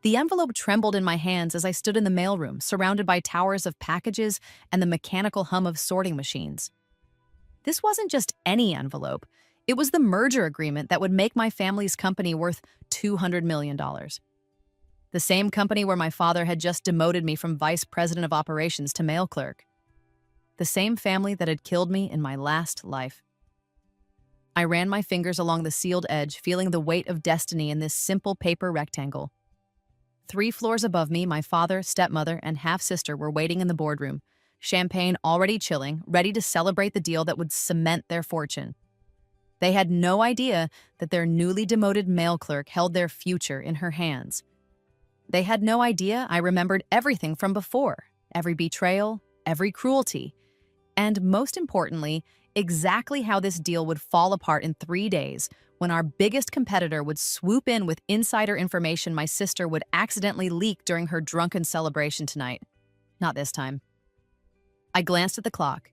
The envelope trembled in my hands as I stood in the mailroom, surrounded by towers of packages and the mechanical hum of sorting machines. This wasn't just any envelope. It was the merger agreement that would make my family's company worth $200 million. The same company where my father had just demoted me from vice president of operations to mail clerk. The same family that had killed me in my last life. I ran my fingers along the sealed edge, feeling the weight of destiny in this simple paper rectangle. 3 floors above me, my father, stepmother, and half-sister were waiting in the boardroom, champagne already chilling, ready to celebrate the deal that would cement their fortune. They had no idea that their newly demoted mail clerk held their future in her hands. They had no idea I remembered everything from before, every betrayal, every cruelty, and most importantly, exactly how this deal would fall apart in 3 days when our biggest competitor would swoop in with insider information my sister would accidentally leak during her drunken celebration tonight. Not this time. I glanced at the clock.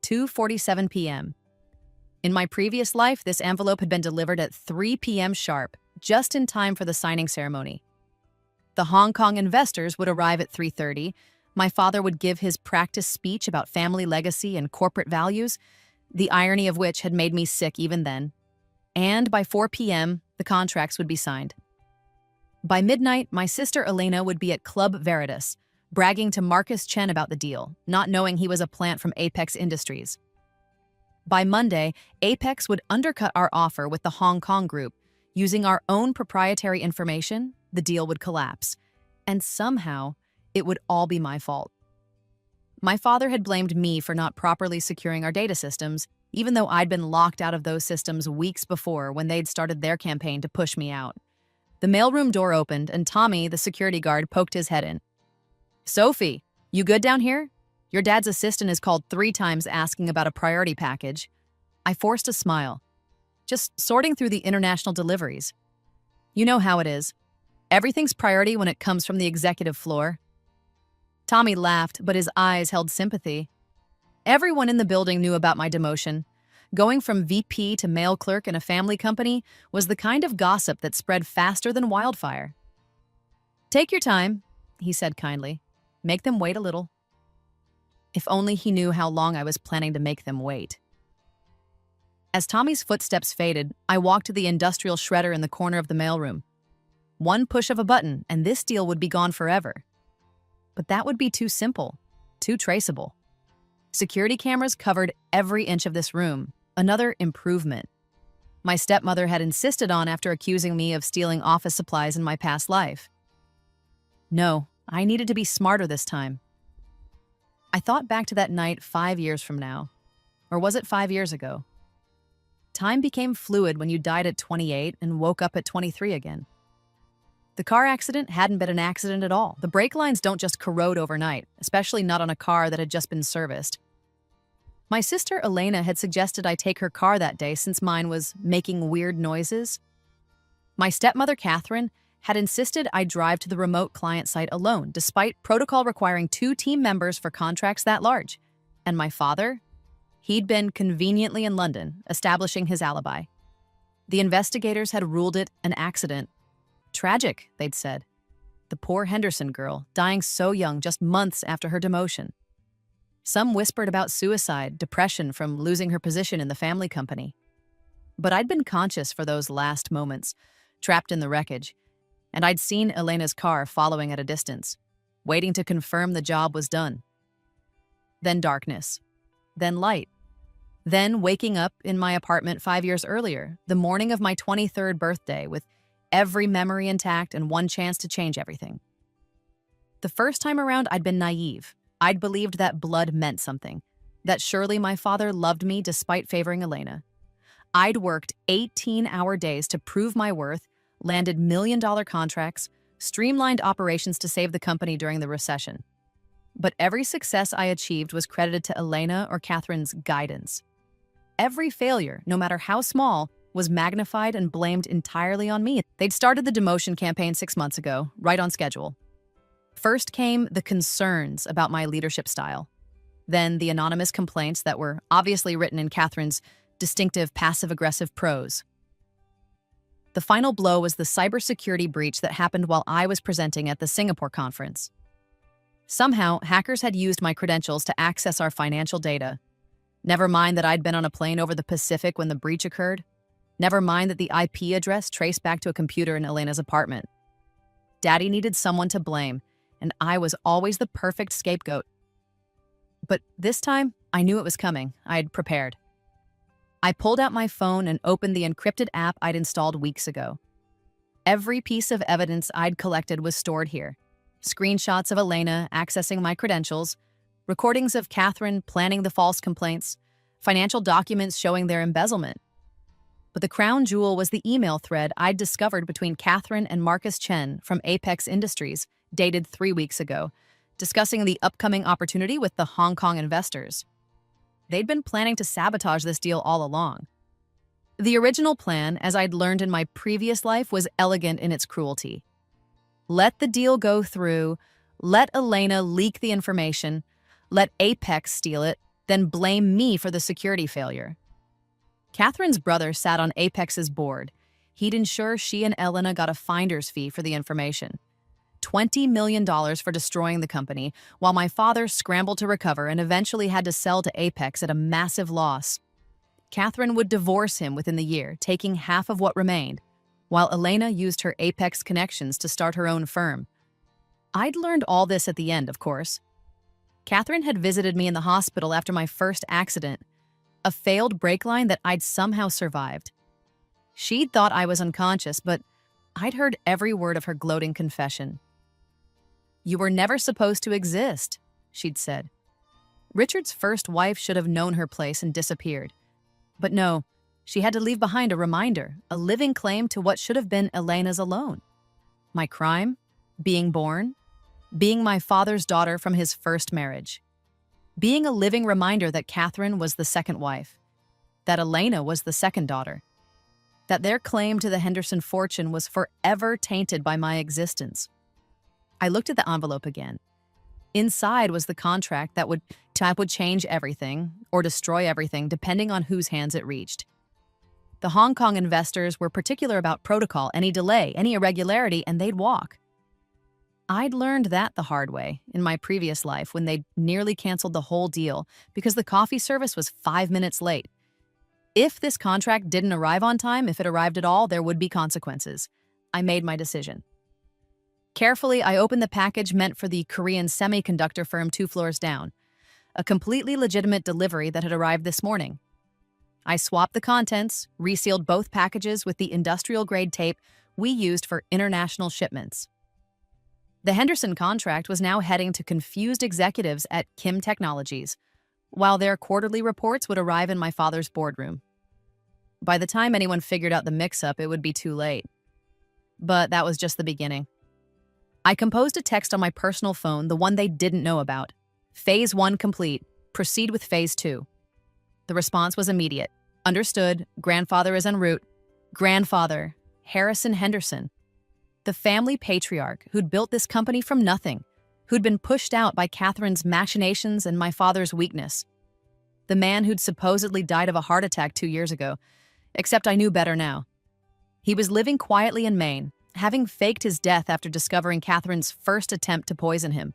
2:47 p.m. In my previous life, this envelope had been delivered at 3 p.m. sharp, just in time for the signing ceremony. The Hong Kong investors would arrive at 3:30. My father would give his practice speech about family legacy and corporate values, the irony of which had made me sick even then. And by 4 p.m., the contracts would be signed. By midnight, my sister Elena would be at Club Veritas, bragging to Marcus Chen about the deal, not knowing he was a plant from Apex Industries. By Monday, Apex would undercut our offer with the Hong Kong group. Using our own proprietary information, the deal would collapse. And somehow, it would all be my fault. My father had blamed me for not properly securing our data systems, even though I'd been locked out of those systems weeks before when they'd started their campaign to push me out. The mailroom door opened, and Tommy, the security guard, poked his head in. "Sophie, you good down here? Your dad's assistant has called 3 times asking about a priority package." I forced a smile. "Just sorting through the international deliveries. You know how it is. Everything's priority when it comes from the executive floor." Tommy laughed, but his eyes held sympathy. Everyone in the building knew about my demotion. Going from VP to mail clerk in a family company was the kind of gossip that spread faster than wildfire. "Take your time," he said kindly. "Make them wait a little." If only he knew how long I was planning to make them wait. As Tommy's footsteps faded, I walked to the industrial shredder in the corner of the mailroom. One push of a button, and this deal would be gone forever. But that would be too simple, too traceable. Security cameras covered every inch of this room, another improvement. My stepmother had insisted on after accusing me of stealing office supplies in my past life. No, I needed to be smarter this time. I thought back to that night 5 years from now. Or was it 5 years ago? Time became fluid when you died at 28 and woke up at 23 again. The car accident hadn't been an accident at all. The brake lines don't just corrode overnight, especially not on a car that had just been serviced. My sister Elena had suggested I take her car that day since mine was making weird noises. My stepmother Catherine had insisted I drive to the remote client site alone, despite protocol requiring 2 team members for contracts that large. And my father? He'd been conveniently in London, establishing his alibi. The investigators had ruled it an accident. Tragic, they'd said. The poor Henderson girl, dying so young just months after her demotion. Some whispered about suicide, depression from losing her position in the family company. But I'd been conscious for those last moments, trapped in the wreckage, and I'd seen Elena's car following at a distance, waiting to confirm the job was done. Then darkness. Then light. Then waking up in my apartment 5 years earlier, the morning of my 23rd birthday, with every memory intact and one chance to change everything. The first time around, I'd been naive. I'd believed that blood meant something, that surely my father loved me despite favoring Elena. I'd worked 18-hour days to prove my worth, landed million-dollar contracts, streamlined operations to save the company during the recession. But every success I achieved was credited to Elena or Catherine's guidance. Every failure, no matter how small, was magnified and blamed entirely on me. They'd started the demotion campaign 6 months ago, right on schedule. First came the concerns about my leadership style. Then the anonymous complaints that were obviously written in Catherine's distinctive passive-aggressive prose. The final blow was the cybersecurity breach that happened while I was presenting at the Singapore conference. Somehow, hackers had used my credentials to access our financial data. Never mind that I'd been on a plane over the Pacific when the breach occurred. Never mind that the IP address traced back to a computer in Elena's apartment. Daddy needed someone to blame, and I was always the perfect scapegoat. But this time, I knew it was coming. I'd prepared. I pulled out my phone and opened the encrypted app I'd installed weeks ago. Every piece of evidence I'd collected was stored here. Screenshots of Elena accessing my credentials, recordings of Catherine planning the false complaints, financial documents showing their embezzlement. But the crown jewel was the email thread I'd discovered between Catherine and Marcus Chen from Apex Industries, dated 3 weeks ago, discussing the upcoming opportunity with the Hong Kong investors. They'd been planning to sabotage this deal all along. The original plan, as I'd learned in my previous life, was elegant in its cruelty. Let the deal go through, let Elena leak the information, let Apex steal it, then blame me for the security failure. Catherine's brother sat on Apex's board. He'd ensure she and Elena got a finder's fee for the information. $20 million for destroying the company, while my father scrambled to recover and eventually had to sell to Apex at a massive loss. Catherine would divorce him within the year, taking half of what remained, while Elena used her Apex connections to start her own firm. I'd learned all this at the end, of course. Catherine had visited me in the hospital after my first accident, a failed brake line that I'd somehow survived. She'd thought I was unconscious, but I'd heard every word of her gloating confession. "You were never supposed to exist," she'd said. Richard's first wife should have known her place and disappeared. But no, she had to leave behind a reminder, a living claim to what should have been Elena's alone. My crime? Being born? Being my father's daughter from his first marriage. Being a living reminder that Catherine was the second wife, that Elena was the second daughter, that their claim to the Henderson fortune was forever tainted by my existence. I looked at the envelope again. Inside was the contract that would change everything or destroy everything depending on whose hands it reached. The Hong Kong investors were particular about protocol, any delay, any irregularity, and they'd walk. I'd learned that the hard way in my previous life when they'd nearly canceled the whole deal because the coffee service was 5 minutes late. If this contract didn't arrive on time, if it arrived at all, there would be consequences. I made my decision. Carefully, I opened the package meant for the Korean semiconductor firm 2 floors down, a completely legitimate delivery that had arrived this morning. I swapped the contents, resealed both packages with the industrial-grade tape we used for international shipments. The Henderson contract was now heading to confused executives at Kim Technologies, while their quarterly reports would arrive in my father's boardroom. By the time anyone figured out the mix-up, it would be too late. But that was just the beginning. I composed a text on my personal phone, the one they didn't know about. Phase 1 complete. Proceed with Phase 2. The response was immediate. Understood. Grandfather is en route. Grandfather, Harrison Henderson. The family patriarch who'd built this company from nothing, who'd been pushed out by Catherine's machinations and my father's weakness. The man who'd supposedly died of a heart attack 2 years ago, except I knew better now. He was living quietly in Maine, having faked his death after discovering Catherine's first attempt to poison him.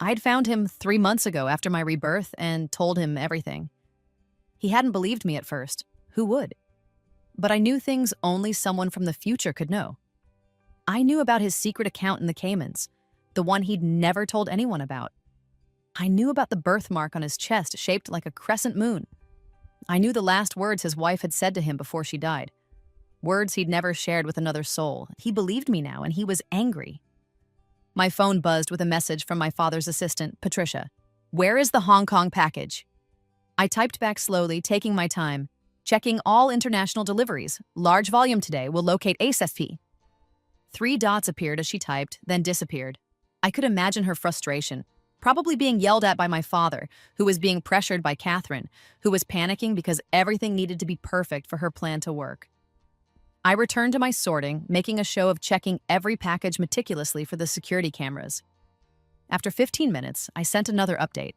I'd found him 3 months ago after my rebirth and told him everything. He hadn't believed me at first. Who would? But I knew things only someone from the future could know. I knew about his secret account in the Caymans, the one he'd never told anyone about. I knew about the birthmark on his chest shaped like a crescent moon. I knew the last words his wife had said to him before she died. Words he'd never shared with another soul. He believed me now, and he was angry. My phone buzzed with a message from my father's assistant, Patricia. "Where is the Hong Kong package?" I typed back slowly, taking my time. "Checking all international deliveries. Large volume today. Will locate ASFP." 3 dots appeared as she typed, then disappeared. I could imagine her frustration, probably being yelled at by my father, who was being pressured by Catherine, who was panicking because everything needed to be perfect for her plan to work. I returned to my sorting, making a show of checking every package meticulously for the security cameras. After 15 minutes, I sent another update.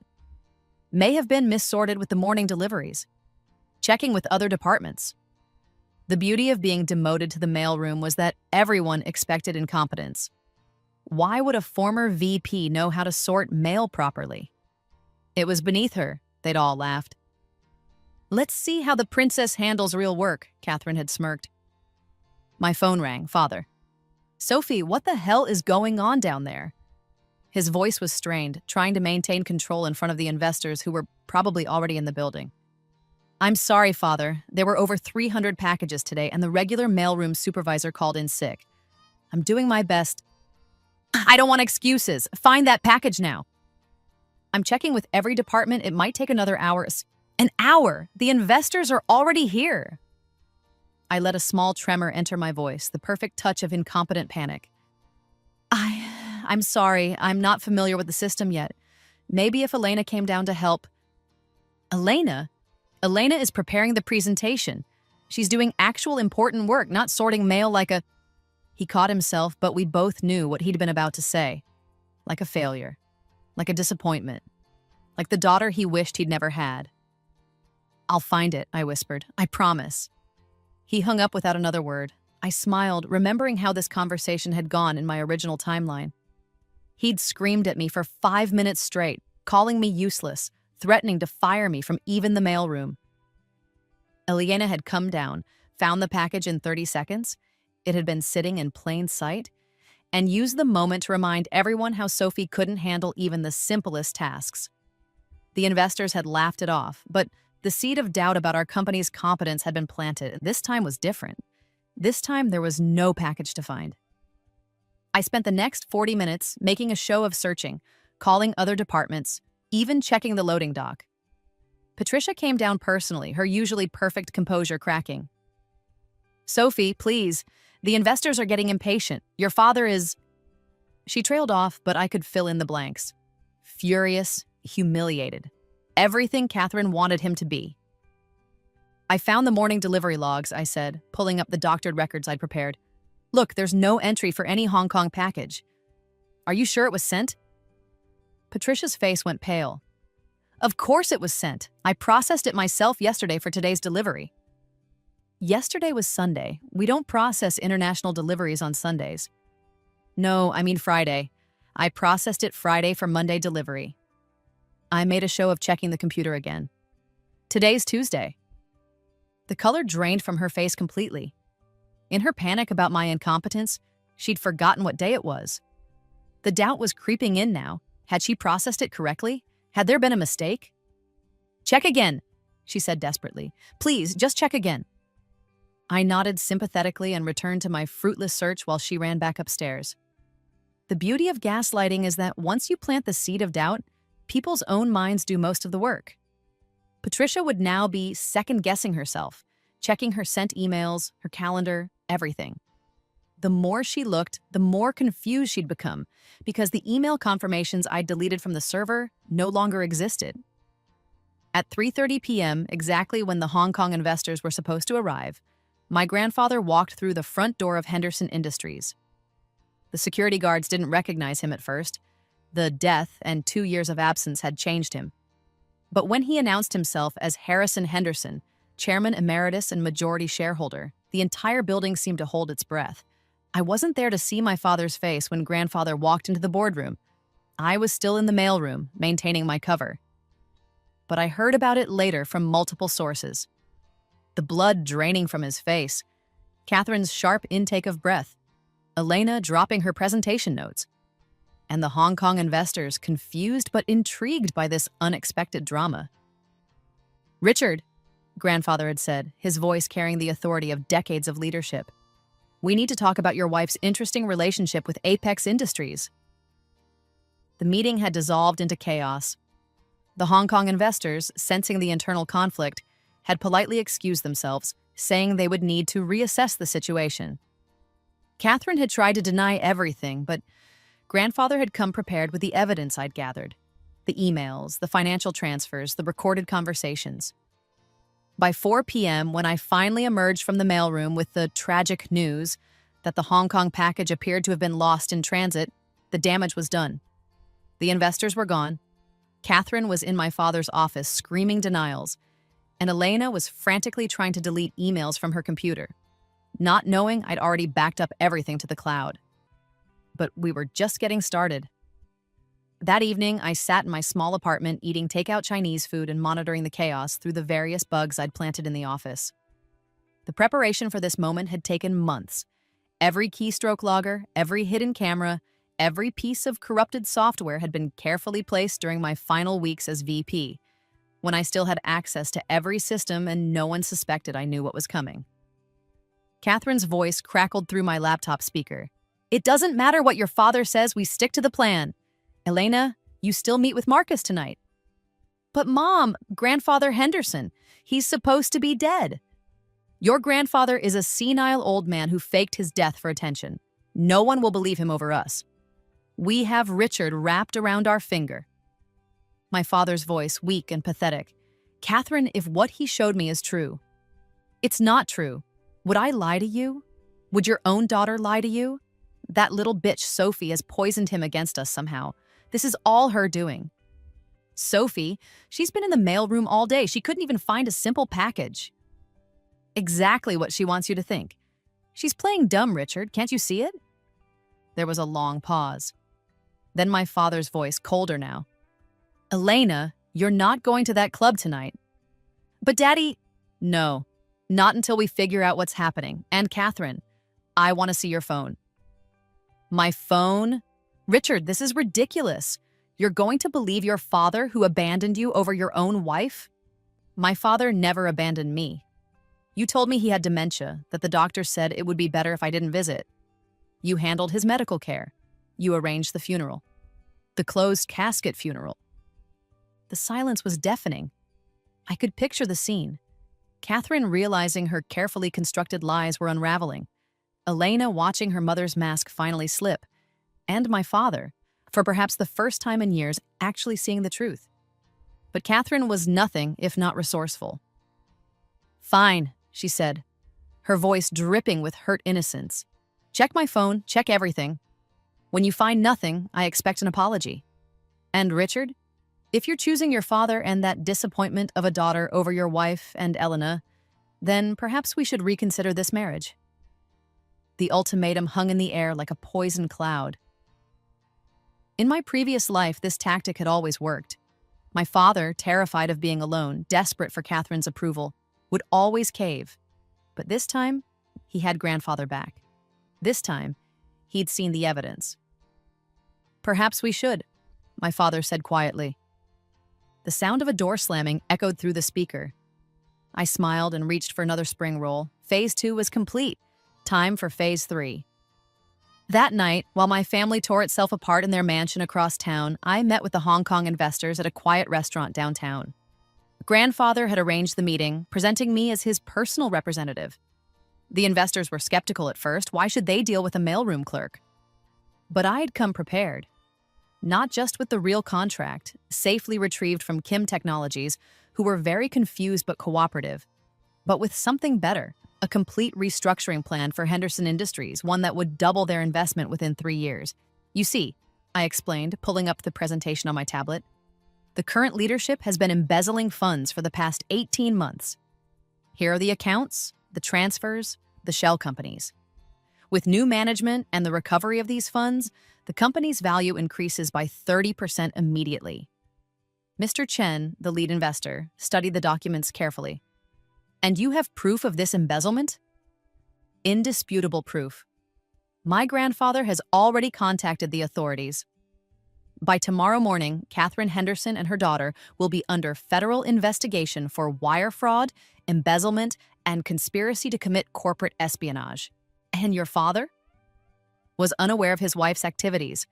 May have been missorted with the morning deliveries. Checking with other departments. The beauty of being demoted to the mailroom was that everyone expected incompetence. Why would a former VP know how to sort mail properly? It was beneath her, they'd all laughed. "Let's see how the princess handles real work," Catherine had smirked. My phone rang, father. "Sophie, what the hell is going on down there?" His voice was strained, trying to maintain control in front of the investors who were probably already in the building. "I'm sorry, father. There were over 300 packages today, and the regular mailroom supervisor called in sick. I'm doing my best." "I don't want excuses. Find that package now." "I'm checking with every department. It might take another hour." "An hour? The investors are already here." I let a small tremor enter my voice, the perfect touch of incompetent panic. I'm sorry. I'm not familiar with the system yet. Maybe if Elena came down to help." "Elena? Elena is preparing the presentation. She's doing actual important work, not sorting mail like a—" He caught himself, but we both knew what he'd been about to say. Like a failure. Like a disappointment. Like the daughter he wished he'd never had. "I'll find it," I whispered. "I promise." He hung up without another word. I smiled, remembering how this conversation had gone in my original timeline. He'd screamed at me for 5 minutes straight, calling me useless, threatening to fire me from even the mailroom. Eliana had come down, found the package in 30 seconds. It had been sitting in plain sight, and used the moment to remind everyone how Sophie couldn't handle even the simplest tasks. The investors had laughed it off, but the seed of doubt about our company's competence had been planted. This time was different. This time there was no package to find. I spent the next 40 minutes making a show of searching, calling other departments, even checking the loading dock. Patricia came down personally, her usually perfect composure cracking. "Sophie, please. The investors are getting impatient. Your father is—" She trailed off, but I could fill in the blanks. Furious, humiliated. Everything Catherine wanted him to be. "I found the morning delivery logs," I said, pulling up the doctored records I'd prepared. "Look, there's no entry for any Hong Kong package. Are you sure it was sent?" Patricia's face went pale. "Of course it was sent. I processed it myself yesterday for today's delivery." Yesterday was Sunday. We don't process international deliveries on Sundays. "No, I mean Friday. I processed it Friday for Monday delivery." I made a show of checking the computer again. "Today's Tuesday." The color drained from her face completely. In her panic about my incompetence, she'd forgotten what day it was. The doubt was creeping in now. Had she processed it correctly? Had there been a mistake? "Check again," she said desperately. "Please, just check again." I nodded sympathetically and returned to my fruitless search while she ran back upstairs. The beauty of gaslighting is that once you plant the seed of doubt, people's own minds do most of the work. Patricia would now be second-guessing herself, checking her sent emails, her calendar, everything. The more she looked, the more confused she'd become, because the email confirmations I'd deleted from the server no longer existed. At 3:30 p.m., exactly when the Hong Kong investors were supposed to arrive, my grandfather walked through the front door of Henderson Industries. The security guards didn't recognize him at first. The death and 2 years of absence had changed him. But when he announced himself as Harrison Henderson, chairman emeritus and majority shareholder, the entire building seemed to hold its breath. I wasn't there to see my father's face when grandfather walked into the boardroom. I was still in the mailroom, maintaining my cover. But I heard about it later from multiple sources. The blood draining from his face, Catherine's sharp intake of breath, Elena dropping her presentation notes, and the Hong Kong investors confused but intrigued by this unexpected drama. "Richard," grandfather had said, his voice carrying the authority of decades of leadership, "we need to talk about your wife's interesting relationship with Apex Industries." The meeting had dissolved into chaos. The Hong Kong investors, sensing the internal conflict, had politely excused themselves, saying they would need to reassess the situation. Catherine had tried to deny everything, but grandfather had come prepared with the evidence I'd gathered. The emails, the financial transfers, the recorded conversations. By 4 p.m., when I finally emerged from the mailroom with the tragic news that the Hong Kong package appeared to have been lost in transit, the damage was done. The investors were gone. Catherine was in my father's office screaming denials, and Elena was frantically trying to delete emails from her computer, not knowing I'd already backed up everything to the cloud. But we were just getting started. That evening, I sat in my small apartment eating takeout Chinese food and monitoring the chaos through the various bugs I'd planted in the office. The preparation for this moment had taken months. Every keystroke logger, every hidden camera, every piece of corrupted software had been carefully placed during my final weeks as VP, when I still had access to every system and no one suspected I knew what was coming. Catherine's voice crackled through my laptop speaker. "It doesn't matter what your father says, we stick to the plan. Elena, you still meet with Marcus tonight." "But Mom, Grandfather Henderson, he's supposed to be dead." "Your grandfather is a senile old man who faked his death for attention. No one will believe him over us. We have Richard wrapped around our finger." My father's voice, weak and pathetic. "Catherine, if what he showed me is true." "It's not true. Would I lie to you? Would your own daughter lie to you? That little bitch Sophie has poisoned him against us somehow. This is all her doing." "Sophie? She's been in the mailroom all day. She couldn't even find a simple package." "Exactly what she wants you to think. She's playing dumb, Richard. Can't you see it?" There was a long pause. Then my father's voice, colder now. "Elena, you're not going to that club tonight." "But Daddy..." "No, not until we figure out what's happening. And Catherine, I want to see your phone." "My phone? Richard, this is ridiculous. You're going to believe your father who abandoned you over your own wife?" "My father never abandoned me. You told me he had dementia, that the doctor said it would be better if I didn't visit. You handled his medical care. You arranged the funeral. The closed casket funeral." The silence was deafening. I could picture the scene. Catherine realizing her carefully constructed lies were unraveling. Elena watching her mother's mask finally slip. And my father, for perhaps the first time in years, actually seeing the truth. But Catherine was nothing if not resourceful. "Fine," she said, her voice dripping with hurt innocence. "Check my phone, check everything. When you find nothing, I expect an apology. And Richard, if you're choosing your father and that disappointment of a daughter over your wife and Elena, then perhaps we should reconsider this marriage." The ultimatum hung in the air like a poison cloud. In my previous life, this tactic had always worked. My father, terrified of being alone, desperate for Catherine's approval, would always cave. But this time, he had grandfather back. This time, he'd seen the evidence. "Perhaps we should," my father said quietly. The sound of a door slamming echoed through the speaker. I smiled and reached for another spring roll. Phase 2 was complete. Time for Phase 3. That night, while my family tore itself apart in their mansion across town, I met with the Hong Kong investors at a quiet restaurant downtown. Grandfather had arranged the meeting, presenting me as his personal representative. The investors were skeptical at first. Why should they deal with a mailroom clerk? But I'd come prepared. Not just with the real contract, safely retrieved from Kim Technologies, who were very confused but cooperative, but with something better, a complete restructuring plan for Henderson Industries, one that would double their investment within 3 years. "You see," I explained, pulling up the presentation on my tablet, "the current leadership has been embezzling funds for the past 18 months. Here are the accounts, the transfers, the shell companies. With new management and the recovery of these funds, the company's value increases by 30% immediately." Mr. Chen, the lead investor, studied the documents carefully. "And you have proof of this embezzlement?" "Indisputable proof. My grandfather has already contacted the authorities. By tomorrow morning, Catherine Henderson and her daughter will be under federal investigation for wire fraud, embezzlement, and conspiracy to commit corporate espionage. And your father?" "Was unaware of his wife's activities,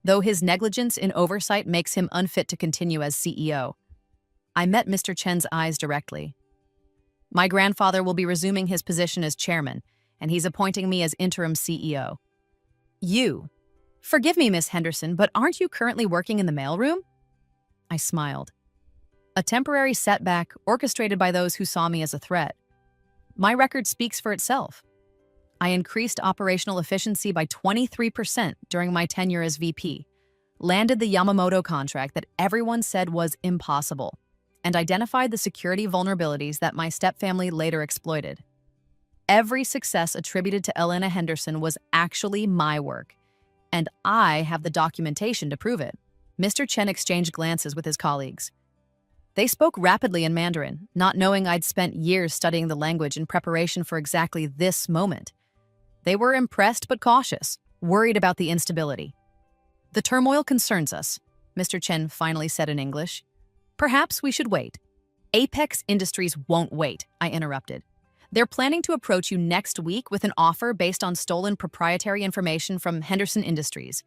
though his negligence in oversight makes him unfit to continue as CEO." I met Mr. Chen's eyes directly. "My grandfather will be resuming his position as chairman, and he's appointing me as interim CEO. You? Forgive me, Miss Henderson, but aren't you currently working in the mailroom?" I smiled. A temporary setback orchestrated by those who saw me as a threat. My record speaks for itself. I increased operational efficiency by 23% during my tenure as VP, landed the Yamamoto contract that everyone said was impossible, and identified the security vulnerabilities that my stepfamily later exploited. Every success attributed to Elena Henderson was actually my work, and I have the documentation to prove it. Mr. Chen exchanged glances with his colleagues. They spoke rapidly in Mandarin, not knowing I'd spent years studying the language in preparation for exactly this moment. They were impressed but cautious, worried about the instability. "The turmoil concerns us," Mr. Chen finally said in English. "Perhaps we should wait." "Apex Industries won't wait," I interrupted. "They're planning to approach you next week with an offer based on stolen proprietary information from Henderson Industries.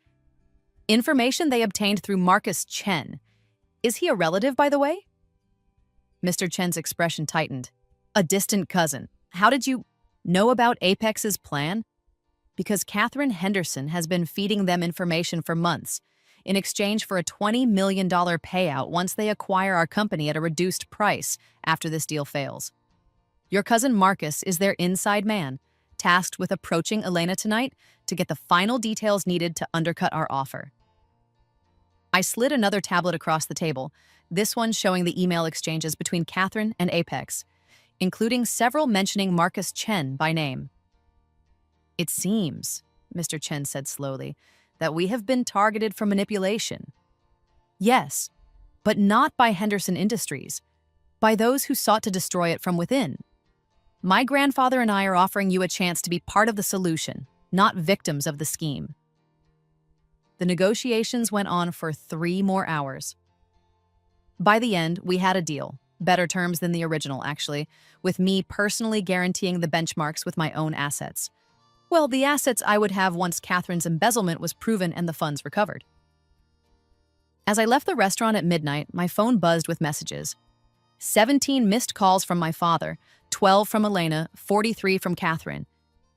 Information they obtained through Marcus Chen. Is he a relative, by the way?" Mr. Chen's expression tightened. "A distant cousin. How did you know about Apex's plan?" "Because Catherine Henderson has been feeding them information for months, in exchange for a $20 million payout once they acquire our company at a reduced price after this deal fails. Your cousin Marcus is their inside man, tasked with approaching Elena tonight to get the final details needed to undercut our offer." I slid another tablet across the table, this one showing the email exchanges between Catherine and Apex, including several mentioning Marcus Chen by name. "It seems," Mr. Chen said slowly, "that we have been targeted for manipulation." "Yes, but not by Henderson Industries, by those who sought to destroy it from within. My grandfather and I are offering you a chance to be part of the solution, not victims of the scheme." The negotiations went on for 3 more hours. By the end, we had a deal, better terms than the original, actually, with me personally guaranteeing the benchmarks with my own assets. Well, the assets I would have once Catherine's embezzlement was proven and the funds recovered. As I left the restaurant at midnight, my phone buzzed with messages. 17 missed calls from my father, 12 from Elena, 43 from Catherine,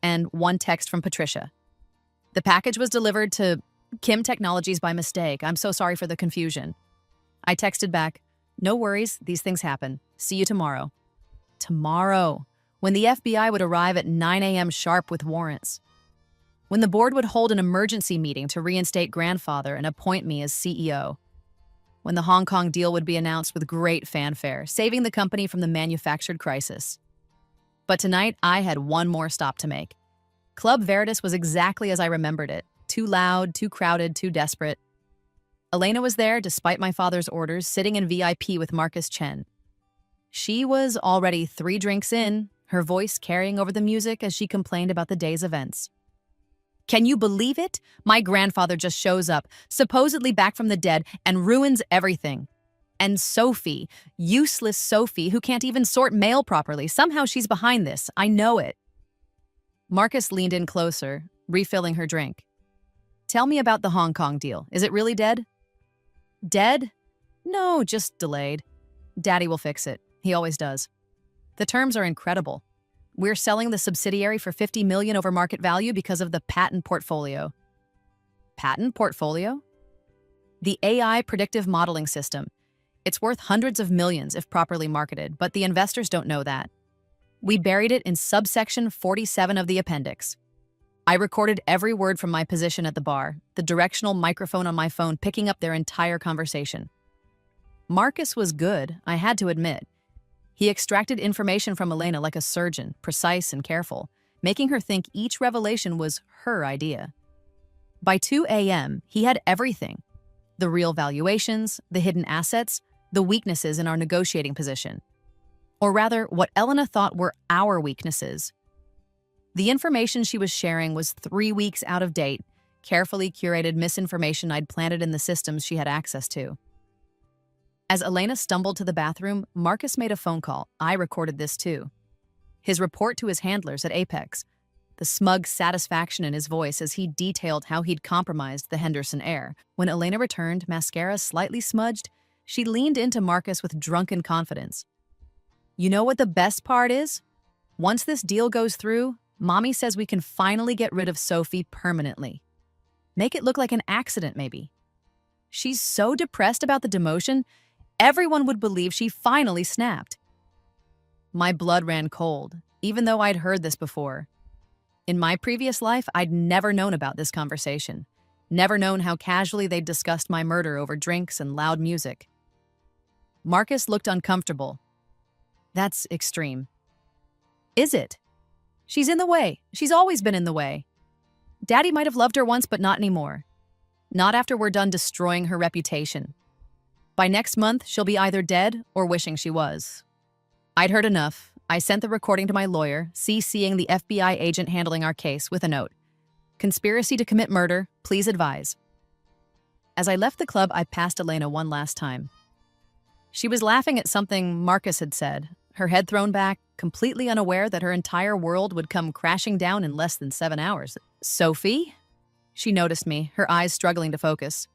and 1 text from Patricia. "The package was delivered to Kim Technologies by mistake. I'm so sorry for the confusion." I texted back, "No worries, these things happen. See you tomorrow." Tomorrow, when the FBI would arrive at 9 a.m. sharp with warrants. When the board would hold an emergency meeting to reinstate grandfather and appoint me as CEO. When the Hong Kong deal would be announced with great fanfare, saving the company from the manufactured crisis. But tonight, I had one more stop to make. Club Veritas was exactly as I remembered it. Too loud, too crowded, too desperate. Elena was there, despite my father's orders, sitting in VIP with Marcus Chen. She was already 3 drinks in, her voice carrying over the music as she complained about the day's events. "Can you believe it? My grandfather just shows up, supposedly back from the dead, and ruins everything. And Sophie, useless Sophie, who can't even sort mail properly, somehow she's behind this. I know it." Marcus leaned in closer, refilling her drink. "Tell me about the Hong Kong deal. Is it really dead?" "Dead? No, just delayed. Daddy will fix it. He always does. The terms are incredible. We're selling the subsidiary for $50 million over market value because of the patent portfolio." "Patent portfolio?" "The AI predictive modeling system. It's worth hundreds of millions if properly marketed, but the investors don't know that. We buried it in subsection 47 of the appendix. I recorded every word from my position at the bar, the directional microphone on my phone picking up their entire conversation." Marcus was good, I had to admit. He extracted information from Elena like a surgeon, precise and careful, making her think each revelation was her idea. By 2 a.m., he had everything. The real valuations, the hidden assets, the weaknesses in our negotiating position. Or rather, what Elena thought were our weaknesses. The information she was sharing was 3 weeks out of date, carefully curated misinformation I'd planted in the systems she had access to. As Elena stumbled to the bathroom, Marcus made a phone call. I recorded this too. His report to his handlers at Apex, the smug satisfaction in his voice as he detailed how he'd compromised the Henderson heir. When Elena returned, mascara slightly smudged, she leaned into Marcus with drunken confidence. "You know what the best part is? Once this deal goes through, Mommy says we can finally get rid of Sophie permanently. Make it look like an accident, maybe. She's so depressed about the demotion, everyone would believe she finally snapped." My blood ran cold, even though I'd heard this before. In my previous life, I'd never known about this conversation, never known how casually they'd discussed my murder over drinks and loud music. Marcus looked uncomfortable. That's extreme. Is it? She's in the way. She's always been in the way. Daddy might have loved her once, but not anymore. Not after we're done destroying her reputation. By next month, she'll be either dead or wishing she was. I'd heard enough. I sent the recording to my lawyer, CCing the FBI agent handling our case, with a note. Conspiracy to commit murder, please advise. As I left the club, I passed Elena one last time. She was laughing at something Marcus had said, her head thrown back, completely unaware that her entire world would come crashing down in less than 7 hours. Sophie? She noticed me, her eyes struggling to focus.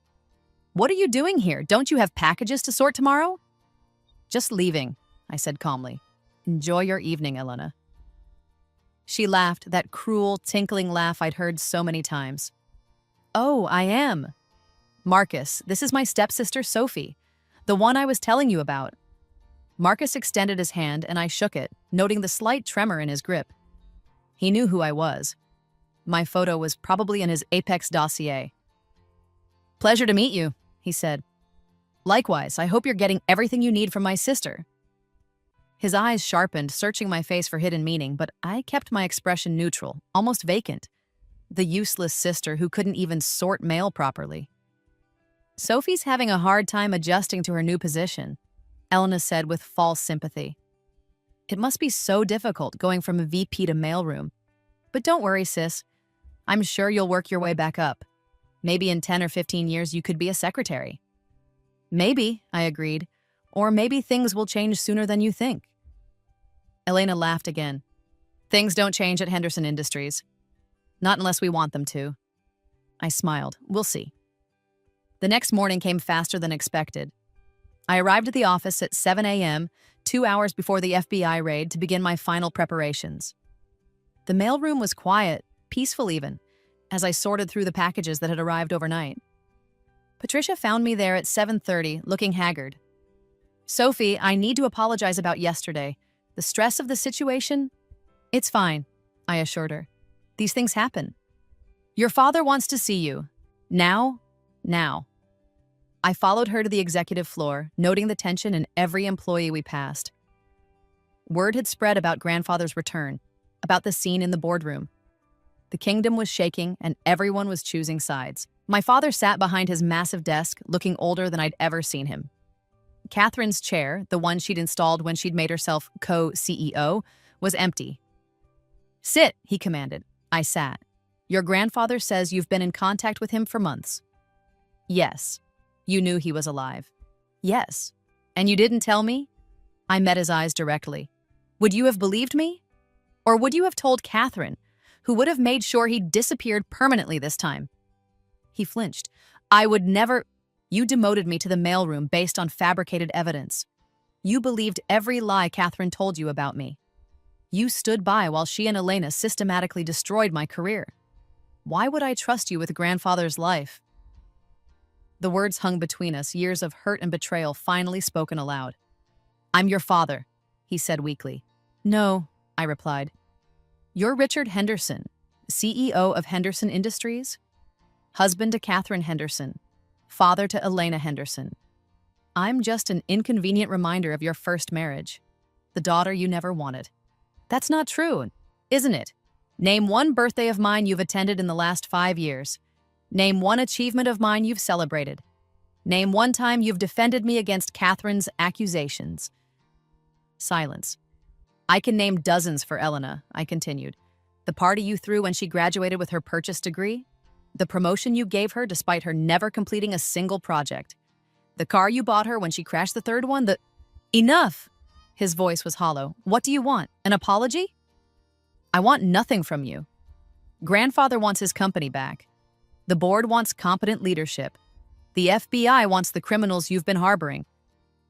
What are you doing here? Don't you have packages to sort tomorrow? Just leaving, I said calmly. Enjoy your evening, Elena. She laughed, that cruel, tinkling laugh I'd heard so many times. Oh, I am. Marcus, this is my stepsister, Sophie, the one I was telling you about. Marcus extended his hand and I shook it, noting the slight tremor in his grip. He knew who I was. My photo was probably in his Apex dossier. Pleasure to meet you, he said. Likewise, I hope you're getting everything you need from my sister. His eyes sharpened, searching my face for hidden meaning, but I kept my expression neutral, almost vacant. The useless sister who couldn't even sort mail properly. Sophie's having a hard time adjusting to her new position, Elena said with false sympathy. It must be so difficult going from a VP to mailroom. But don't worry, sis. I'm sure you'll work your way back up. Maybe in 10 or 15 years you could be a secretary. Maybe, I agreed. Or maybe things will change sooner than you think. Elena laughed again. Things don't change at Henderson Industries. Not unless we want them to. I smiled. We'll see. The next morning came faster than expected. I arrived at the office at 7 a.m., 2 hours before the FBI raid, to begin my final preparations. The mailroom was quiet, peaceful even, as I sorted through the packages that had arrived overnight. Patricia found me there at 7:30, looking haggard. Sophie, I need to apologize about yesterday. The stress of the situation? It's fine, I assured her. These things happen. Your father wants to see you. Now. I followed her to the executive floor, noting the tension in every employee we passed. Word had spread about grandfather's return, about the scene in the boardroom. The kingdom was shaking and everyone was choosing sides. My father sat behind his massive desk, looking older than I'd ever seen him. Catherine's chair, the one she'd installed when she'd made herself co-CEO, was empty. Sit, he commanded. I sat. Your grandfather says you've been in contact with him for months. Yes. You knew he was alive. Yes. And you didn't tell me? I met his eyes directly. Would you have believed me? Or would you have told Catherine, who would have made sure he disappeared permanently this time? He flinched. I would never... You demoted me to the mailroom based on fabricated evidence. You believed every lie Catherine told you about me. You stood by while she and Elena systematically destroyed my career. Why would I trust you with grandfather's life? The words hung between us, years of hurt and betrayal finally spoken aloud. I'm your father, he said weakly. No, I replied. You're Richard Henderson, CEO of Henderson Industries, husband to Catherine Henderson, father to Elena Henderson. I'm just an inconvenient reminder of your first marriage, the daughter you never wanted. That's not true, isn't it? Name one birthday of mine you've attended in the last 5 years. Name one achievement of mine you've celebrated. Name one time you've defended me against Catherine's accusations. Silence. I can name dozens for Elena, I continued. The party you threw when she graduated with her purchase degree. The promotion you gave her despite her never completing a single project. The car you bought her when she crashed the third one. Enough! His voice was hollow. What do you want? An apology? I want nothing from you. Grandfather wants his company back. The board wants competent leadership. The FBI wants the criminals you've been harboring.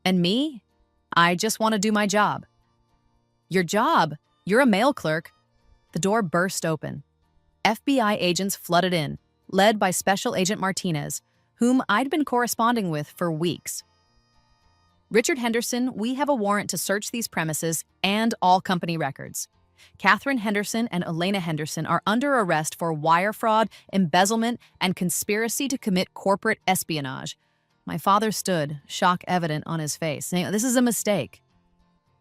And me? I just want to do my job. Your job? You're a mail clerk. The door burst open. FBI agents flooded in, led by Special Agent Martinez, whom I'd been corresponding with for weeks. Richard Henderson, we have a warrant to search these premises and all company records. Catherine Henderson and Elena Henderson are under arrest for wire fraud, embezzlement, and conspiracy to commit corporate espionage. My father stood, shock evident on his face, saying, "This is a mistake."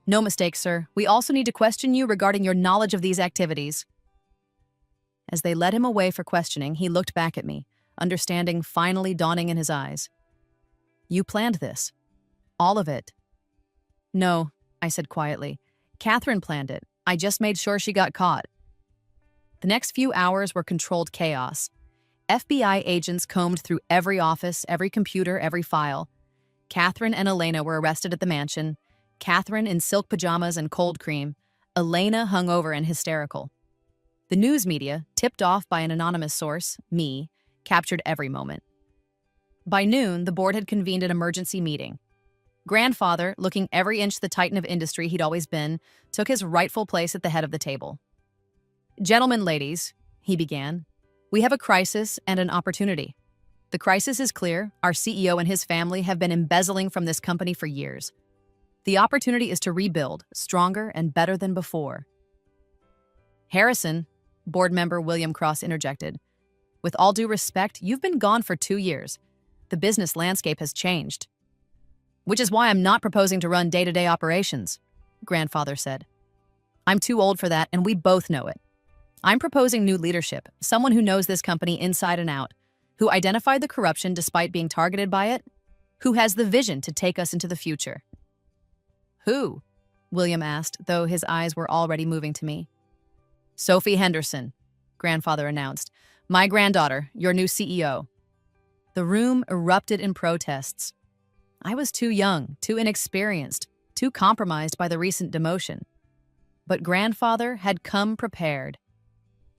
"No mistake, sir. We also need to question you regarding your knowledge of these activities." As they led him away for questioning, he looked back at me, understanding finally dawning in his eyes. "You planned this. All of it." "No," I said quietly. "Catherine planned it. I just made sure she got caught." The next few hours were controlled chaos. FBI agents combed through every office, every computer, every file. Catherine and Elena were arrested at the mansion. Catherine in silk pajamas and cold cream. Elena hungover and hysterical. The news media, tipped off by an anonymous source, me, captured every moment. By noon, the board had convened an emergency meeting. Grandfather, looking every inch the titan of industry he'd always been, took his rightful place at the head of the table. "Gentlemen, ladies," he began, "we have a crisis and an opportunity. The crisis is clear. Our CEO and his family have been embezzling from this company for years. The opportunity is to rebuild, stronger and better than before." "Harrison," board member William Cross interjected, "with all due respect, you've been gone for 2 years. The business landscape has changed." "Which is why I'm not proposing to run day-to-day operations," Grandfather said. "I'm too old for that, and we both know it. I'm proposing new leadership, someone who knows this company inside and out, who identified the corruption despite being targeted by it, who has the vision to take us into the future." "Who?" William asked, though his eyes were already moving to me. "Sophie Henderson," Grandfather announced. "My granddaughter, your new CEO." The room erupted in protests. I was too young, too inexperienced, too compromised by the recent demotion. But Grandfather had come prepared.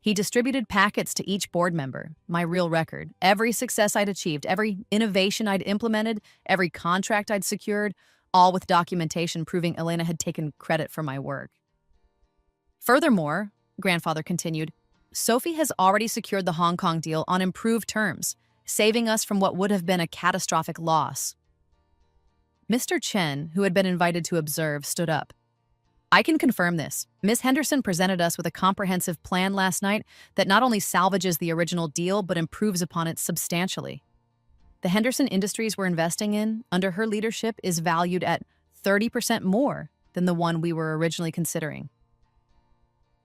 He distributed packets to each board member, my real record, every success I'd achieved, every innovation I'd implemented, every contract I'd secured, all with documentation proving Elena had taken credit for my work. "Furthermore," Grandfather continued, "Sophie has already secured the Hong Kong deal on improved terms, saving us from what would have been a catastrophic loss." Mr. Chen, who had been invited to observe, stood up. "I can confirm this. Ms. Henderson presented us with a comprehensive plan last night that not only salvages the original deal, but improves upon it substantially. The Henderson Industries we're investing in, under her leadership, is valued at 30% more than the one we were originally considering."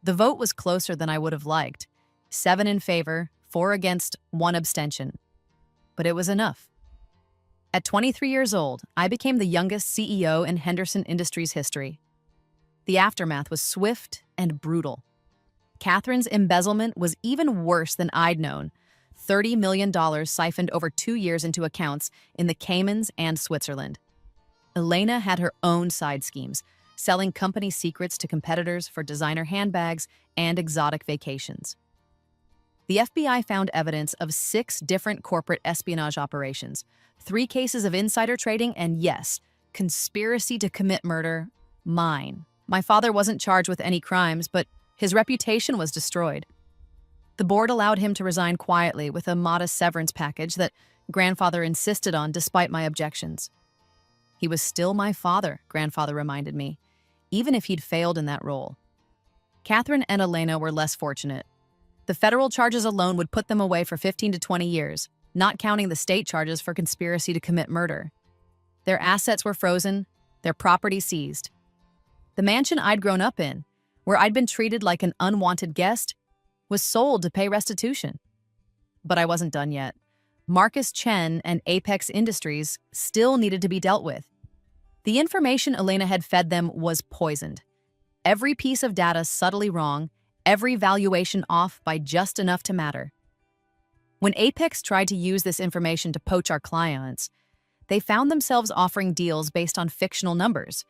The vote was closer than I would have liked. 7 in favor, 4 against, 1 abstention. But it was enough. At 23 years old, I became the youngest CEO in Henderson Industries history. The aftermath was swift and brutal. Catherine's embezzlement was even worse than I'd known. $30 million siphoned over 2 years into accounts in the Caymans and Switzerland. Elena had her own side schemes, selling company secrets to competitors for designer handbags and exotic vacations. The FBI found evidence of 6 different corporate espionage operations, 3 cases of insider trading, and yes, conspiracy to commit murder, mine. My father wasn't charged with any crimes, but his reputation was destroyed. The board allowed him to resign quietly with a modest severance package that Grandfather insisted on despite my objections. He was still my father, Grandfather reminded me, even if he'd failed in that role. Catherine and Elena were less fortunate. The federal charges alone would put them away for 15 to 20 years, not counting the state charges for conspiracy to commit murder. Their assets were frozen, their property seized. The mansion I'd grown up in, where I'd been treated like an unwanted guest, was sold to pay restitution. But I wasn't done yet. Marcus Chen and Apex Industries still needed to be dealt with. The information Elena had fed them was poisoned. Every piece of data subtly wrong, every valuation off by just enough to matter. When Apex tried to use this information to poach our clients, they found themselves offering deals based on fictional numbers,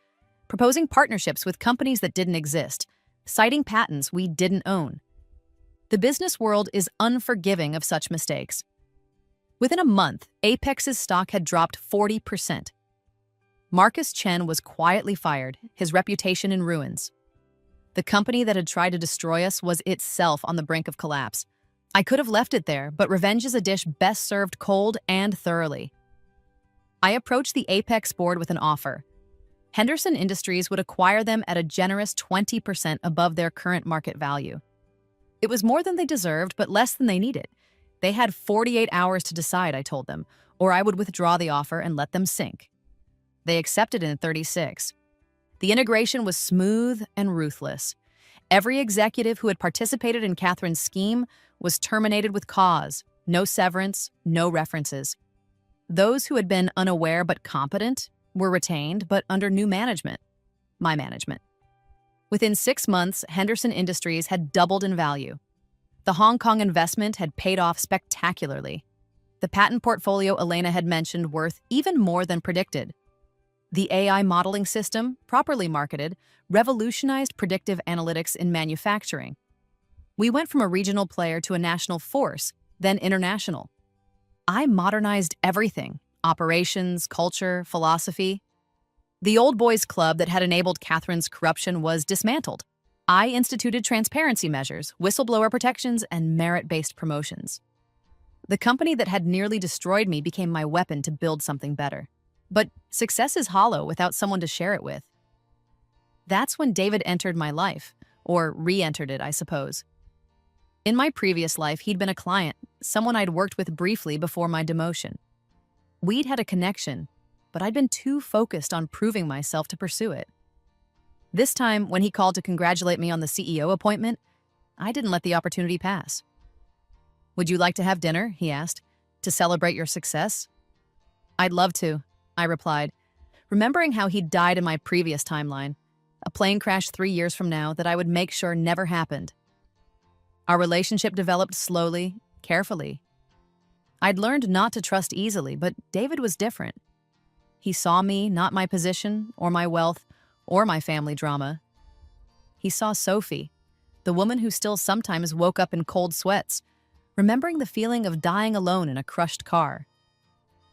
proposing partnerships with companies that didn't exist, citing patents we didn't own. The business world is unforgiving of such mistakes. Within a month, Apex's stock had dropped 40%. Marcus Chen was quietly fired, his reputation in ruins. The company that had tried to destroy us was itself on the brink of collapse. I could have left it there, but revenge is a dish best served cold and thoroughly. I approached the Apex board with an offer. Henderson Industries would acquire them at a generous 20% above their current market value. It was more than they deserved, but less than they needed. They had 48 hours to decide, I told them, or I would withdraw the offer and let them sink. They accepted in 36. The integration was smooth and ruthless. Every executive who had participated in Catherine's scheme was terminated with cause, no severance, no references. Those who had been unaware but competent were retained, but under new management, my management. Within 6 months, Henderson Industries had doubled in value. The Hong Kong investment had paid off spectacularly. The patent portfolio Elena had mentioned worth even more than predicted. The AI modeling system, properly marketed, revolutionized predictive analytics in manufacturing. We went from a regional player to a national force, then international. I modernized everything: operations, culture, philosophy. The old boys club that had enabled Catherine's corruption was dismantled. I instituted transparency measures, whistleblower protections, and merit-based promotions. The company that had nearly destroyed me became my weapon to build something better. But success is hollow without someone to share it with. That's when David entered my life, or re-entered it, I suppose. In my previous life, he'd been a client, someone I'd worked with briefly before my demotion. We'd had a connection, but I'd been too focused on proving myself to pursue it. This time, when he called to congratulate me on the CEO appointment, I didn't let the opportunity pass. "Would you like to have dinner?" he asked, "to celebrate your success?" "I'd love to," I replied, remembering how he'd died in my previous timeline, a plane crash 3 years from now that I would make sure never happened. Our relationship developed slowly, carefully. I'd learned not to trust easily, but David was different. He saw me, not my position, or my wealth, or my family drama. He saw Sophie, the woman who still sometimes woke up in cold sweats, remembering the feeling of dying alone in a crushed car.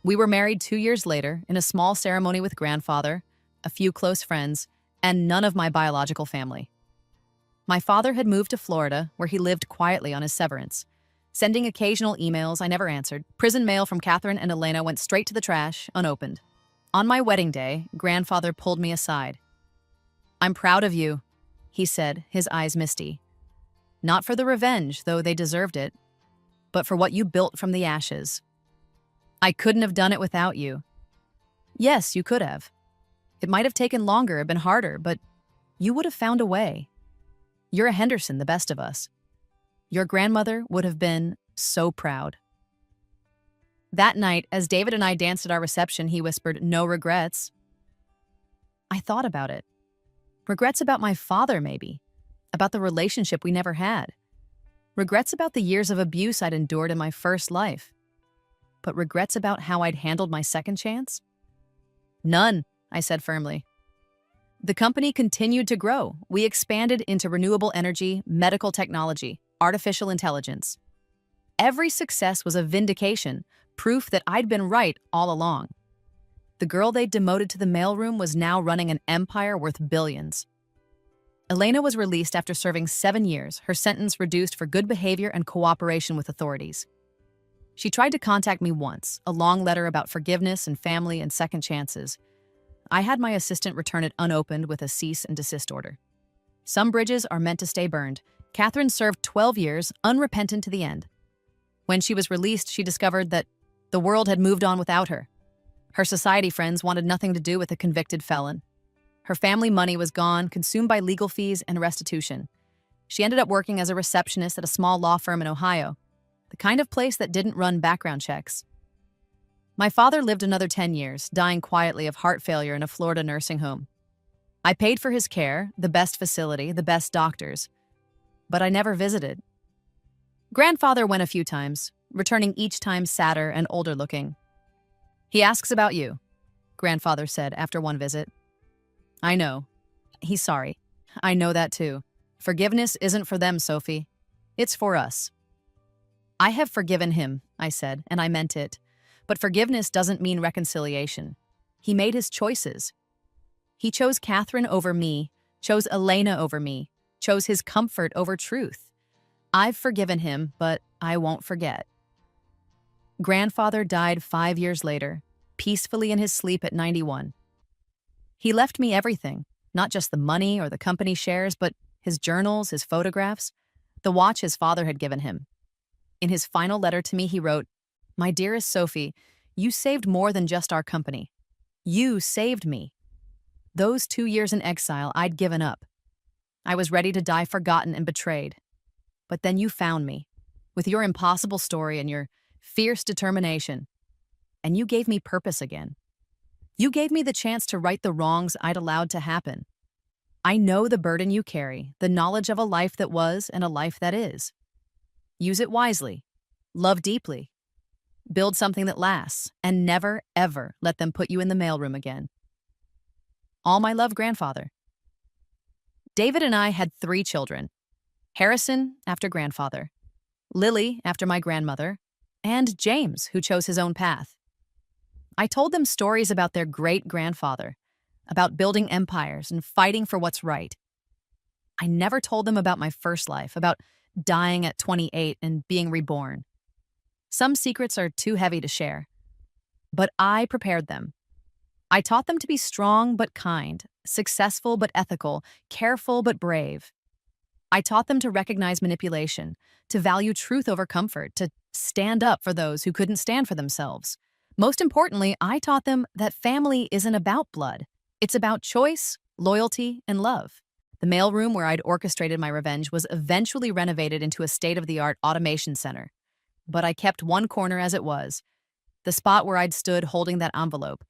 We were married 2 years later in a small ceremony with grandfather, a few close friends, and none of my biological family. My father had moved to Florida, where he lived quietly on his severance, sending occasional emails I never answered. Prison mail from Catherine and Elena went straight to the trash, unopened. On my wedding day, grandfather pulled me aside. "I'm proud of you," he said, his eyes misty. "Not for the revenge, though they deserved it, but for what you built from the ashes. I couldn't have done it without you." "Yes, you could have. It might have taken longer, been harder, but you would have found a way. You're a Henderson, the best of us. Your grandmother would have been so proud." That night, as David and I danced at our reception, he whispered, "No regrets." I thought about it. Regrets about my father, maybe. About the relationship we never had. Regrets about the years of abuse I'd endured in my first life. But regrets about how I'd handled my second chance? None, I said firmly. The company continued to grow. We expanded into renewable energy, medical technology, artificial intelligence. Every success was a vindication, proof that I'd been right all along. The girl they'd demoted to the mailroom was now running an empire worth billions. Elena was released after serving 7 years, her sentence reduced for good behavior and cooperation with authorities. She tried to contact me once, a long letter about forgiveness and family and second chances. I had my assistant return it unopened with a cease and desist order. Some bridges are meant to stay burned. Catherine served 12 years, unrepentant to the end. When she was released, she discovered that the world had moved on without her. Her society friends wanted nothing to do with a convicted felon. Her family money was gone, consumed by legal fees and restitution. She ended up working as a receptionist at a small law firm in Ohio, the kind of place that didn't run background checks. My father lived another 10 years, dying quietly of heart failure in a Florida nursing home. I paid for his care, the best facility, the best doctors, but I never visited. Grandfather went a few times, returning each time sadder and older looking. "He asks about you," grandfather said after one visit. "I know. He's sorry. I know that too. Forgiveness isn't for them, Sophie. It's for us." "I have forgiven him," I said, and I meant it. But forgiveness doesn't mean reconciliation. He made his choices. He chose Catherine over me, chose Elena over me, chose his comfort over truth. I've forgiven him, but I won't forget. Grandfather died 5 years later, peacefully in his sleep at 91. He left me everything, not just the money or the company shares, but his journals, his photographs, the watch his father had given him. In his final letter to me, he wrote, "My dearest Sophie, you saved more than just our company. You saved me. Those 2 years in exile, I'd given up. I was ready to die forgotten and betrayed. But then you found me, with your impossible story and your fierce determination, and you gave me purpose again. You gave me the chance to right the wrongs I'd allowed to happen. I know the burden you carry, the knowledge of a life that was and a life that is. Use it wisely, love deeply, build something that lasts, and never, ever let them put you in the mailroom again. All my love, grandfather." David and I had 3 children. Harrison, after grandfather, Lily, after my grandmother, and James, who chose his own path. I told them stories about their great-grandfather, about building empires and fighting for what's right. I never told them about my first life, about dying at 28 and being reborn. Some secrets are too heavy to share. But I prepared them. I taught them to be strong but kind, successful but ethical, careful but brave. I taught them to recognize manipulation, to value truth over comfort, to stand up for those who couldn't stand for themselves. Most importantly, I taught them that family isn't about blood. It's about choice, loyalty, and love. The mailroom where I'd orchestrated my revenge was eventually renovated into a state-of-the-art automation center. But I kept one corner as it was, the spot where I'd stood holding that envelope,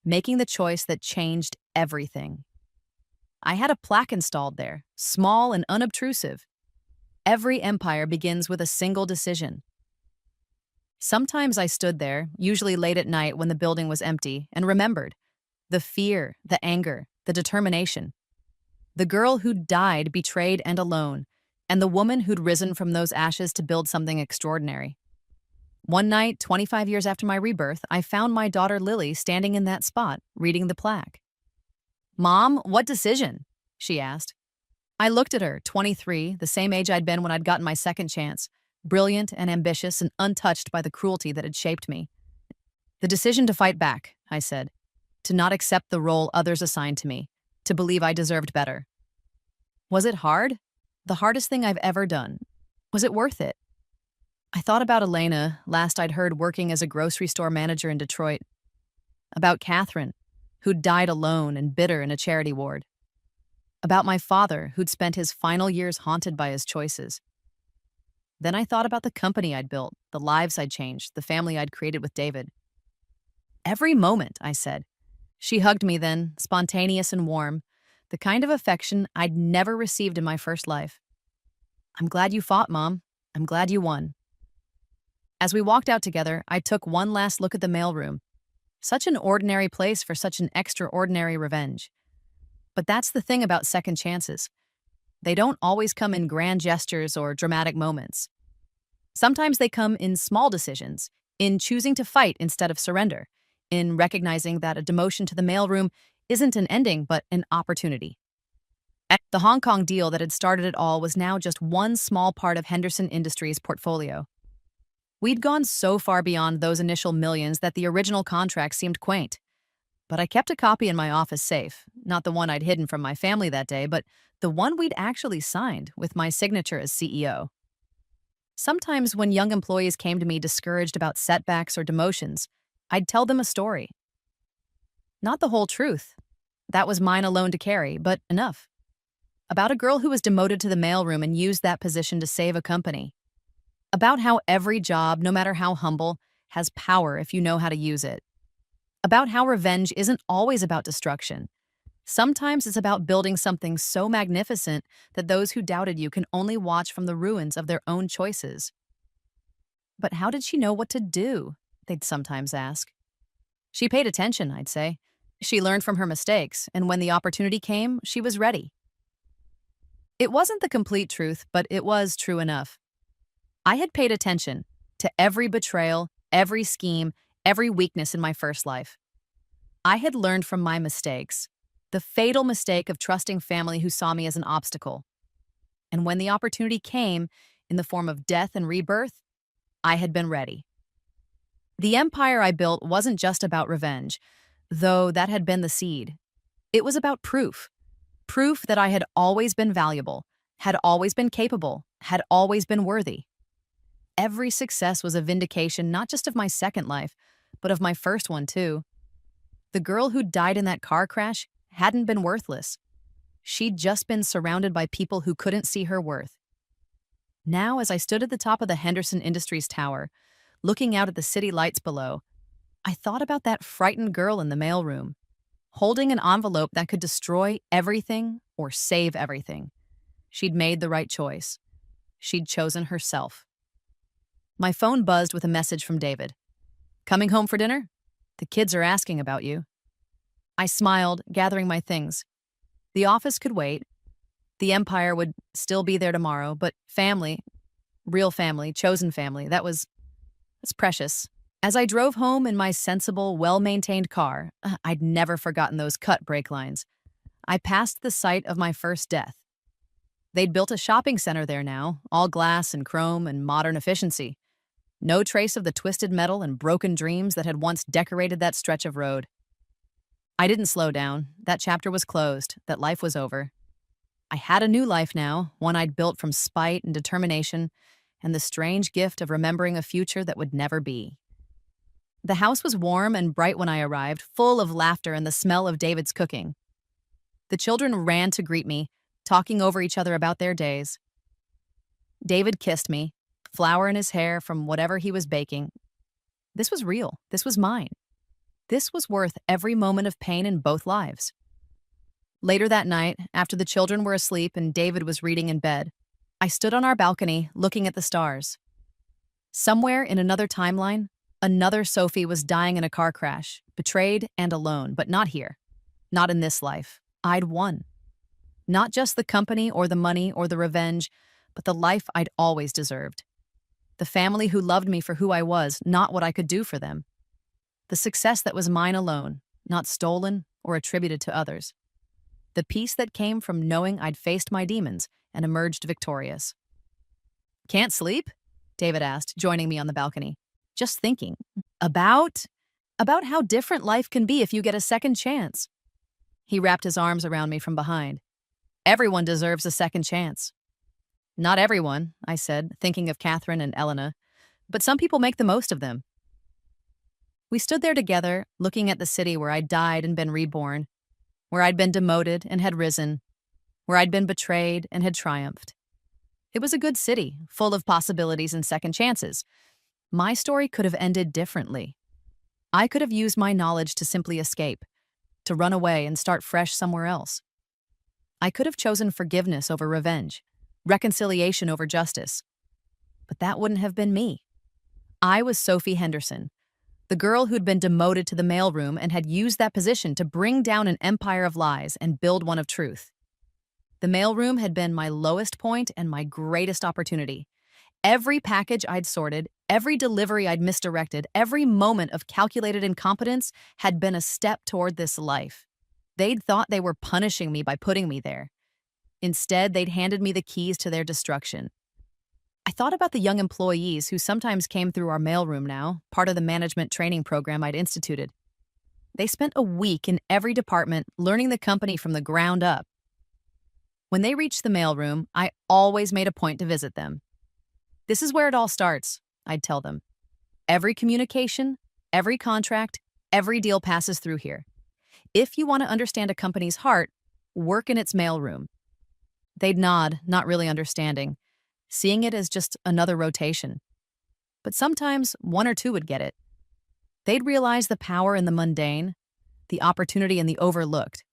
making the choice that changed everything. I had a plaque installed there, small and unobtrusive. Every empire begins with a single decision. Sometimes I stood there, usually late at night when the building was empty, and remembered the fear, the anger, the determination. The girl who'd died betrayed and alone, and the woman who'd risen from those ashes to build something extraordinary. One night, 25 years after my rebirth, I found my daughter Lily standing in that spot, reading the plaque. "Mom, what decision?" she asked. I looked at her, 23, the same age I'd been when I'd gotten my second chance, brilliant and ambitious and untouched by the cruelty that had shaped me. "The decision to fight back," I said, "to not accept the role others assigned to me, to believe I deserved better." Was it hard? The hardest thing I've ever done. Was it worth it? I thought about Elena, last I'd heard working as a grocery store manager in Detroit. About Catherine, who'd died alone and bitter in a charity ward. About my father, who'd spent his final years haunted by his choices. Then I thought about the company I'd built, the lives I'd changed, the family I'd created with David. "Every moment," I said. She hugged me then, spontaneous and warm, the kind of affection I'd never received in my first life. "I'm glad you fought, Mom. I'm glad you won." As we walked out together, I took one last look at the mailroom. Such an ordinary place for such an extraordinary revenge. But that's the thing about second chances. They don't always come in grand gestures or dramatic moments. Sometimes they come in small decisions, in choosing to fight instead of surrender, in recognizing that a demotion to the mailroom isn't an ending but an opportunity. The Hong Kong deal that had started it all was now just one small part of Henderson Industries' portfolio. We'd gone so far beyond those initial millions that the original contract seemed quaint. But I kept a copy in my office safe, not the one I'd hidden from my family that day, but the one we'd actually signed with my signature as CEO. Sometimes when young employees came to me discouraged about setbacks or demotions, I'd tell them a story. Not the whole truth. That was mine alone to carry, but enough. About a girl who was demoted to the mailroom and used that position to save a company. About how every job, no matter how humble, has power if you know how to use it. About how revenge isn't always about destruction. Sometimes it's about building something so magnificent that those who doubted you can only watch from the ruins of their own choices. "But how did she know what to do?" they'd sometimes ask. "She paid attention," I'd say. "She learned from her mistakes, and when the opportunity came, she was ready." It wasn't the complete truth, but it was true enough. I had paid attention to every betrayal, every scheme, every weakness in my first life. I had learned from my mistakes, the fatal mistake of trusting family who saw me as an obstacle. And when the opportunity came, in the form of death and rebirth, I had been ready. The empire I built wasn't just about revenge, though that had been the seed. It was about proof. Proof that I had always been valuable, had always been capable, had always been worthy. Every success was a vindication not just of my second life, but of my first one too. The girl who died in that car crash hadn't been worthless. She'd just been surrounded by people who couldn't see her worth. Now, as I stood at the top of the Henderson Industries Tower, looking out at the city lights below, I thought about that frightened girl in the mailroom, holding an envelope that could destroy everything or save everything. She'd made the right choice. She'd chosen herself. My phone buzzed with a message from David. "Coming home for dinner? The kids are asking about you." I smiled, gathering my things. The office could wait. The empire would still be there tomorrow, but family, real family, chosen family, that's precious. As I drove home in my sensible, well-maintained car, I'd never forgotten those cut brake lines. I passed the site of my first death. They'd built a shopping center there now, all glass and chrome and modern efficiency. No trace of the twisted metal and broken dreams that had once decorated that stretch of road. I didn't slow down. That chapter was closed. That life was over. I had a new life now, one I'd built from spite and determination, and the strange gift of remembering a future that would never be. The house was warm and bright when I arrived, full of laughter and the smell of David's cooking. The children ran to greet me, talking over each other about their days. David kissed me, flour in his hair from whatever he was baking. This was real. This was mine. This was worth every moment of pain in both lives. Later that night, after the children were asleep and David was reading in bed, I stood on our balcony looking at the stars. Somewhere in another timeline, another Sophie was dying in a car crash, betrayed and alone, but not here. Not in this life. I'd won. Not just the company or the money or the revenge, but the life I'd always deserved. The family who loved me for who I was, not what I could do for them. The success that was mine alone, not stolen or attributed to others. The peace that came from knowing I'd faced my demons and emerged victorious. "Can't sleep?" David asked, joining me on the balcony. "Just thinking. About how different life can be if you get a second chance." He wrapped his arms around me from behind. "Everyone deserves a second chance." "Not everyone," I said, thinking of Catherine and Elena, "but some people make the most of them." We stood there together, looking at the city where I'd died and been reborn, where I'd been demoted and had risen, where I'd been betrayed and had triumphed. It was a good city, full of possibilities and second chances. My story could have ended differently. I could have used my knowledge to simply escape, to run away and start fresh somewhere else. I could have chosen forgiveness over revenge, reconciliation over justice. But that wouldn't have been me. I was Sophie Henderson, the girl who'd been demoted to the mailroom and had used that position to bring down an empire of lies and build one of truth. The mailroom had been my lowest point and my greatest opportunity. Every package I'd sorted, every delivery I'd misdirected, every moment of calculated incompetence had been a step toward this life. They'd thought they were punishing me by putting me there. Instead, they'd handed me the keys to their destruction. I thought about the young employees who sometimes came through our mailroom now, part of the management training program I'd instituted. They spent a week in every department learning the company from the ground up. When they reached the mailroom, I always made a point to visit them. "This is where it all starts," I'd tell them. "Every communication, every contract, every deal passes through here. If you want to understand a company's heart, work in its mailroom." They'd nod, not really understanding, seeing it as just another rotation. But sometimes one or two would get it. They'd realize the power in the mundane, the opportunity in the overlooked.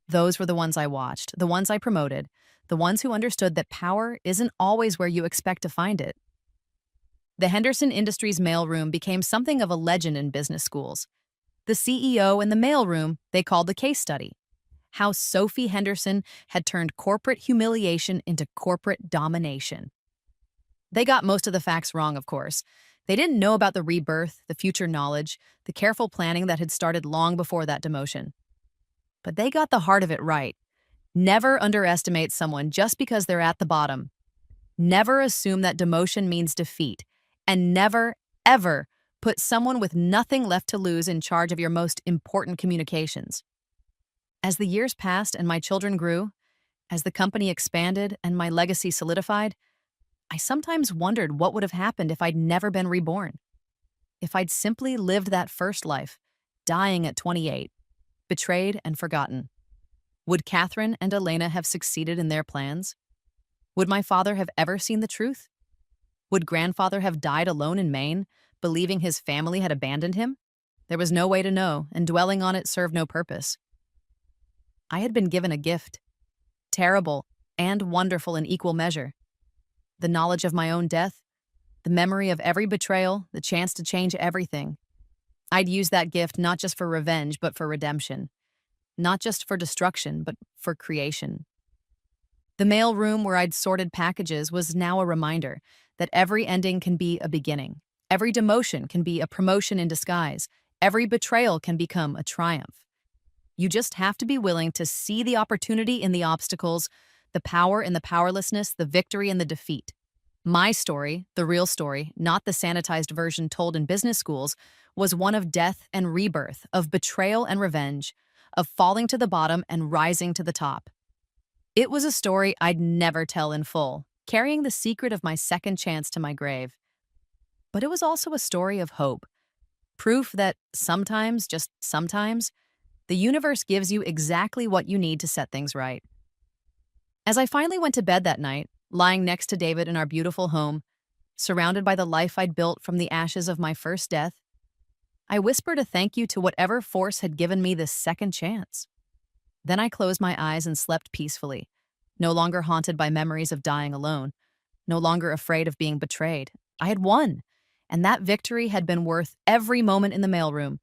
Those were the ones I watched, the ones I promoted, the ones who understood that power isn't always where you expect to find it. The Henderson Industries mailroom became something of a legend in business schools. The CEO in the mailroom they called the case study. How Sophie Henderson had turned corporate humiliation into corporate domination. They got most of the facts wrong, of course. They didn't know about the rebirth, the future knowledge, the careful planning that had started long before that demotion. But they got the heart of it right. Never underestimate someone just because they're at the bottom. Never assume that demotion means defeat. And never, ever put someone with nothing left to lose in charge of your most important communications. As the years passed and my children grew, as the company expanded and my legacy solidified, I sometimes wondered what would have happened if I'd never been reborn, if I'd simply lived that first life, dying at 28, betrayed and forgotten. Would Catherine and Elena have succeeded in their plans? Would my father have ever seen the truth? Would grandfather have died alone in Maine, believing his family had abandoned him? There was no way to know, and dwelling on it served no purpose. I had been given a gift, terrible and wonderful in equal measure. The knowledge of my own death, the memory of every betrayal, the chance to change everything. I'd use that gift not just for revenge, but for redemption. Not just for destruction, but for creation. The mail room where I'd sorted packages was now a reminder that every ending can be a beginning. Every demotion can be a promotion in disguise. Every betrayal can become a triumph. You just have to be willing to see the opportunity in the obstacles, the power in the powerlessness, the victory in the defeat. My story, the real story, not the sanitized version told in business schools, was one of death and rebirth, of betrayal and revenge, of falling to the bottom and rising to the top. It was a story I'd never tell in full, carrying the secret of my second chance to my grave. But it was also a story of hope, proof that sometimes, just sometimes, the universe gives you exactly what you need to set things right. As I finally went to bed that night, lying next to David in our beautiful home, surrounded by the life I'd built from the ashes of my first death, I whispered a thank you to whatever force had given me this second chance. Then I closed my eyes and slept peacefully, no longer haunted by memories of dying alone, no longer afraid of being betrayed. I had won, and that victory had been worth every moment in the mailroom,